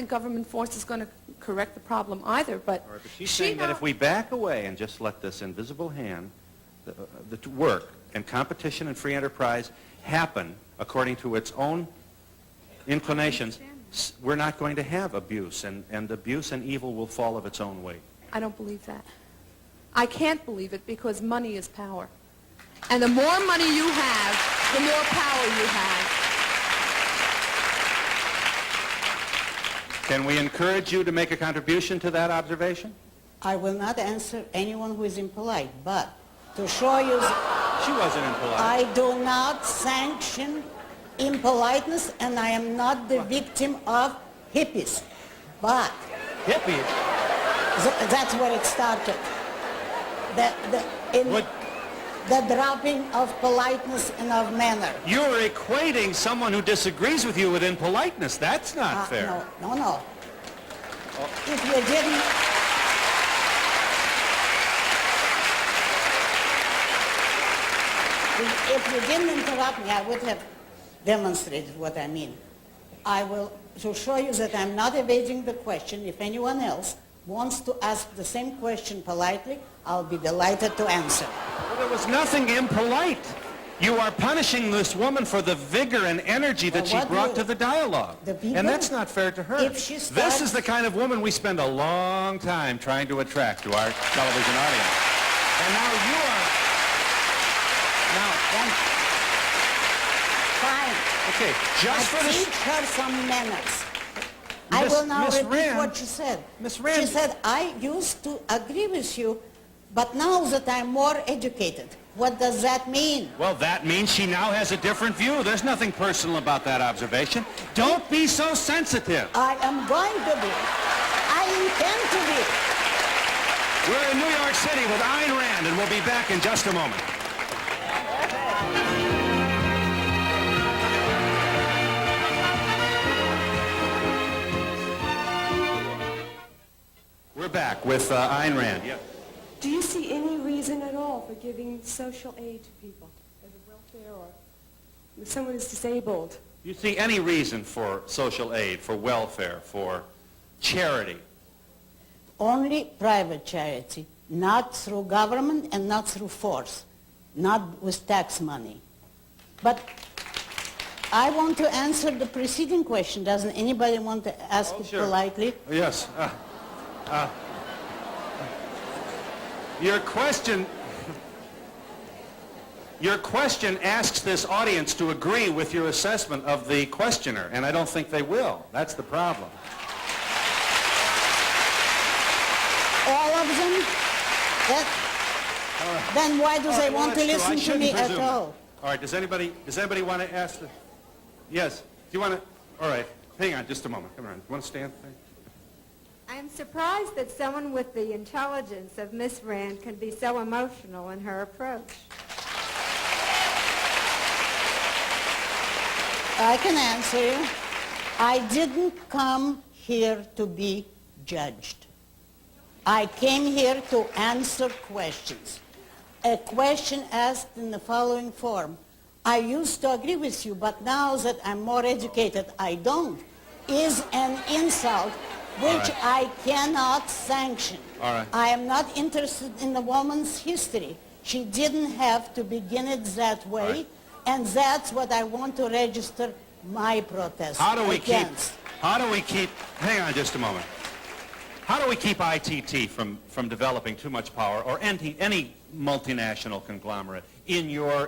government force is going to correct the problem either, but, But she's saying that if we back away and just let this invisible hand the work and competition and free enterprise happen according to its own inclinations, we're not going to have abuse, and abuse and evil will fall of its own weight. I don't believe that. I can't believe it because money is power. And the more money you have, the more power you have. Can we encourage you to make a contribution to that observation? I will not answer anyone who is impolite, but to show you... She wasn't impolite. I do not sanction impoliteness, and I am not the victim of hippies. But... Hippies? That's where it started. The dropping of politeness and of manner. You're equating someone who disagrees with you with impoliteness. That's not fair. No. If you didn't... If you didn't interrupt me, I would have demonstrated what I mean. I will, to show you that I'm not evading the question, if anyone else wants to ask the same question politely, I'll be delighted to answer. Well, there was nothing impolite. You are punishing this woman for the vigor and energy that she brought to the dialogue. And that's not fair to her. This is the kind of woman we spend a long time trying to attract to our television audience. And now you are... Fine. Okay, just for this... teach her some manners. I will now repeat what she said. Miss Rand. She said, I used to agree with you, but now that I'm more educated. What does that mean? Well, that means she now has a different view. There's nothing personal about that observation. Don't be so sensitive. I am going to be. I intend to be. We're in New York City with Ayn Rand, and we'll be back in just a moment. We're back with Ayn Rand. Yeah. Do you see any reason at all for giving social aid to people, as a welfare or if someone is disabled? Do you see any reason for social aid, for welfare, for charity? Only private charity, not through government and not through force, not with tax money. But I want to answer the preceding question. Doesn't anybody want to ask it politely? Yes. Your question asks this audience to agree with your assessment of the questioner, and I don't think they will. That's the problem. All of them? Then why do they want to listen to me at all? All right, does anybody want to ask the... Yes, do you want to... All right, hang on just a moment. Come on, you want to stand? I am surprised that someone with the intelligence of Miss Rand can be so emotional in her approach. I can answer you. I didn't come here to be judged. I came here to answer questions. A question asked in the following form. I used to agree with you, but now that I'm more educated, I don't, is an insult which I cannot sanction. I am not interested in the woman's history. She didn't have to begin it that way, and that's what I want to register my protest against. How do we keep, hang on just a moment. How do we keep ITT from developing too much power, or any multinational conglomerate in your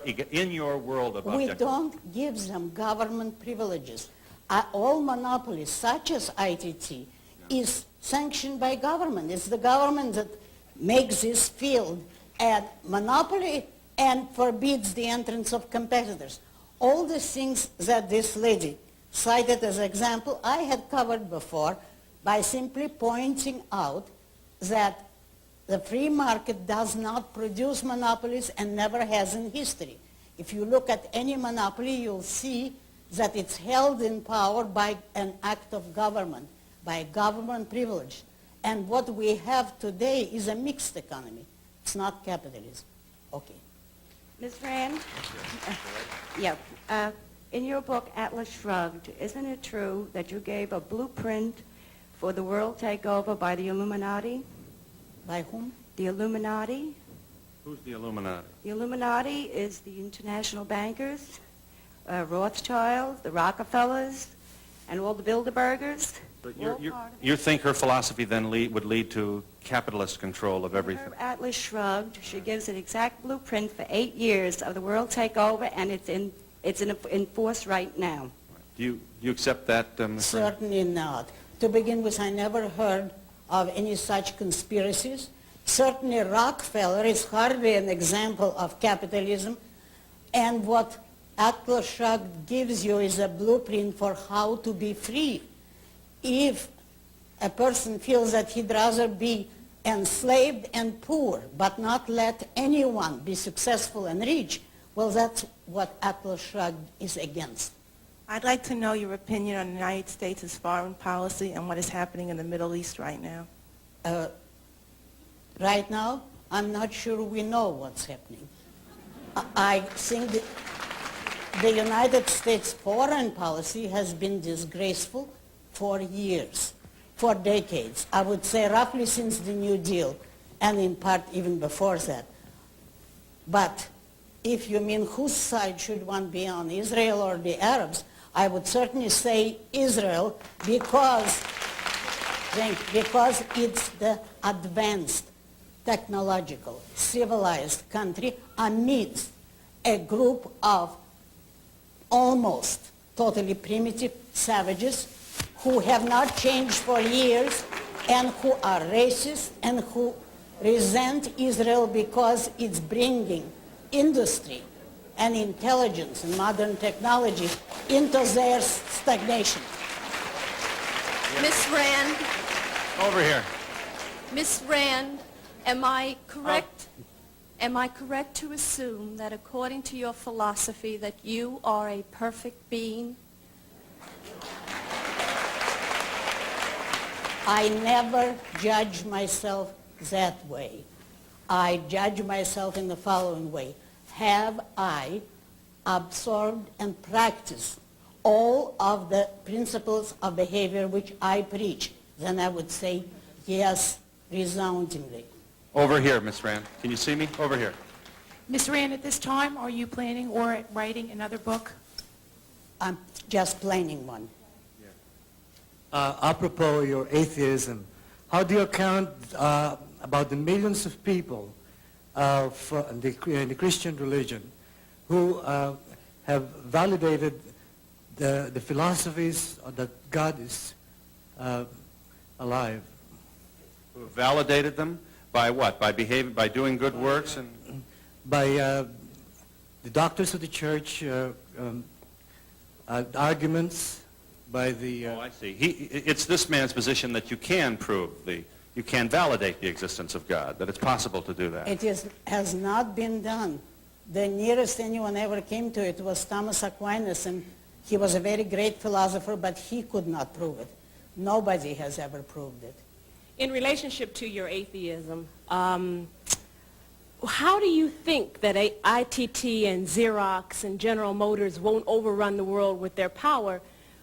world of objectivity? We don't give them government privileges. All monopolies, such as ITT, is sanctioned by government. It's the government that makes this field a monopoly and forbids the entrance of competitors. All the things that this lady cited as example, I had covered before by simply pointing out that the free market does not produce monopolies and never has in history. If you look at any monopoly, you'll see that it's held in power by an act of government, by government privilege. And what we have today is a mixed economy. It's not capitalism. Okay. Ms. Rand? In your book, Atlas Shrugged, isn't it true that you gave a blueprint for the world takeover by the Illuminati. By whom? The Illuminati. Who's the Illuminati? The Illuminati is the international bankers, Rothschild, the Rockefellers, and all the Bilderbergers. But you think her philosophy then would lead to capitalist control of everything? Her Atlas Shrugged, she gives an exact blueprint for 8 years of the world takeover, and it's in force right now. Do you accept that, Ms. Rand? Certainly not. To begin with, I never heard of any such conspiracies. Certainly Rockefeller is hardly an example of capitalism, and what Atlas Shrugged gives you is a blueprint for how to be free. If a person feels that he'd rather be enslaved and poor, but not let anyone be successful and rich, well, that's what Atlas Shrugged is against. I'd like to know your opinion on the United States' foreign policy and what is happening in the Middle East right now. Right now, I'm not sure we know what's happening. I think that the United States foreign policy has been disgraceful for years, for decades. I would say roughly since the New Deal, and in part even before that. But if you mean whose side should one be on, Israel or the Arabs, I would certainly say Israel because it's the advanced, technological, civilized country amidst a group of almost totally primitive savages who have not changed for years and who are racist and who resent Israel because it's bringing industry and intelligence and modern technology into their stagnation. Miss Rand, Over here. Miss Rand, am I correct? Am I correct to assume that according to your philosophy that you are a perfect being? I never judge myself that way. I judge myself in the following way. Have I absorbed and practiced all of the principles of behavior which I preach? Then I would say yes, resoundingly. Over here, Miss Rand. Can you see me? Over here. Ms. Rand, at this time, are you planning or writing another book? I'm just planning one. Apropos your atheism, how do you account about the millions of people in the Christian religion who have validated the philosophies that God is alive? Validated them by what? By behaving, by doing good works, and by the doctors of the church, arguments by the. Oh, I see. It's this man's position that you can prove you can validate the existence of God, that it's possible to do that. It has not been done. The nearest anyone ever came to it was Thomas Aquinas, and he was a very great philosopher, but he could not prove it. Nobody has ever proved it. In relationship to your atheism, how do you think that ITT and Xerox and General Motors won't overrun the world with their power?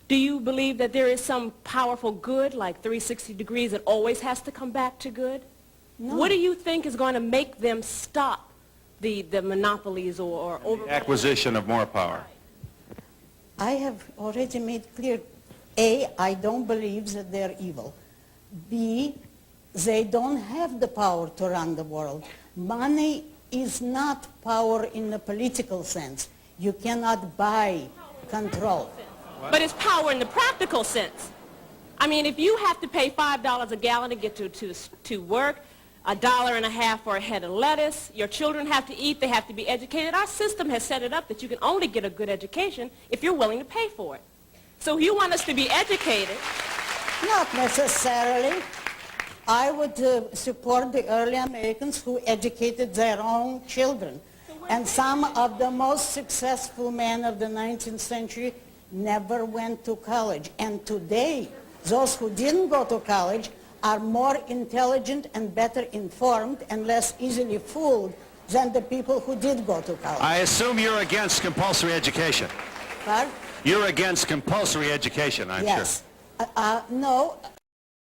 Do you believe that there is some powerful good, like 360 degrees, that always has to come back to good? No. What do you think is going to make them stop the monopolies or The acquisition of more power. I have already made clear, A, I don't believe that they're evil. B, they don't have the power to run the world. Money is not power in the political sense. You cannot buy control. But it's power in the practical sense. I mean, if you have to pay $5 a gallon to get to work, $1.50 for a head of lettuce, your children have to eat, they have to be educated. Our system has set it up that you can only get a good education if you're willing to pay for it. So if you want us to be educated. Not necessarily. I would support the early Americans who educated their own children. And some of the most successful men of the 19th century never went to college. And today, those who didn't go to college are more intelligent and better informed and less easily fooled than the people who did go to college. I assume you're against compulsory education. Pardon? You're against compulsory education, I'm yes. sure. No,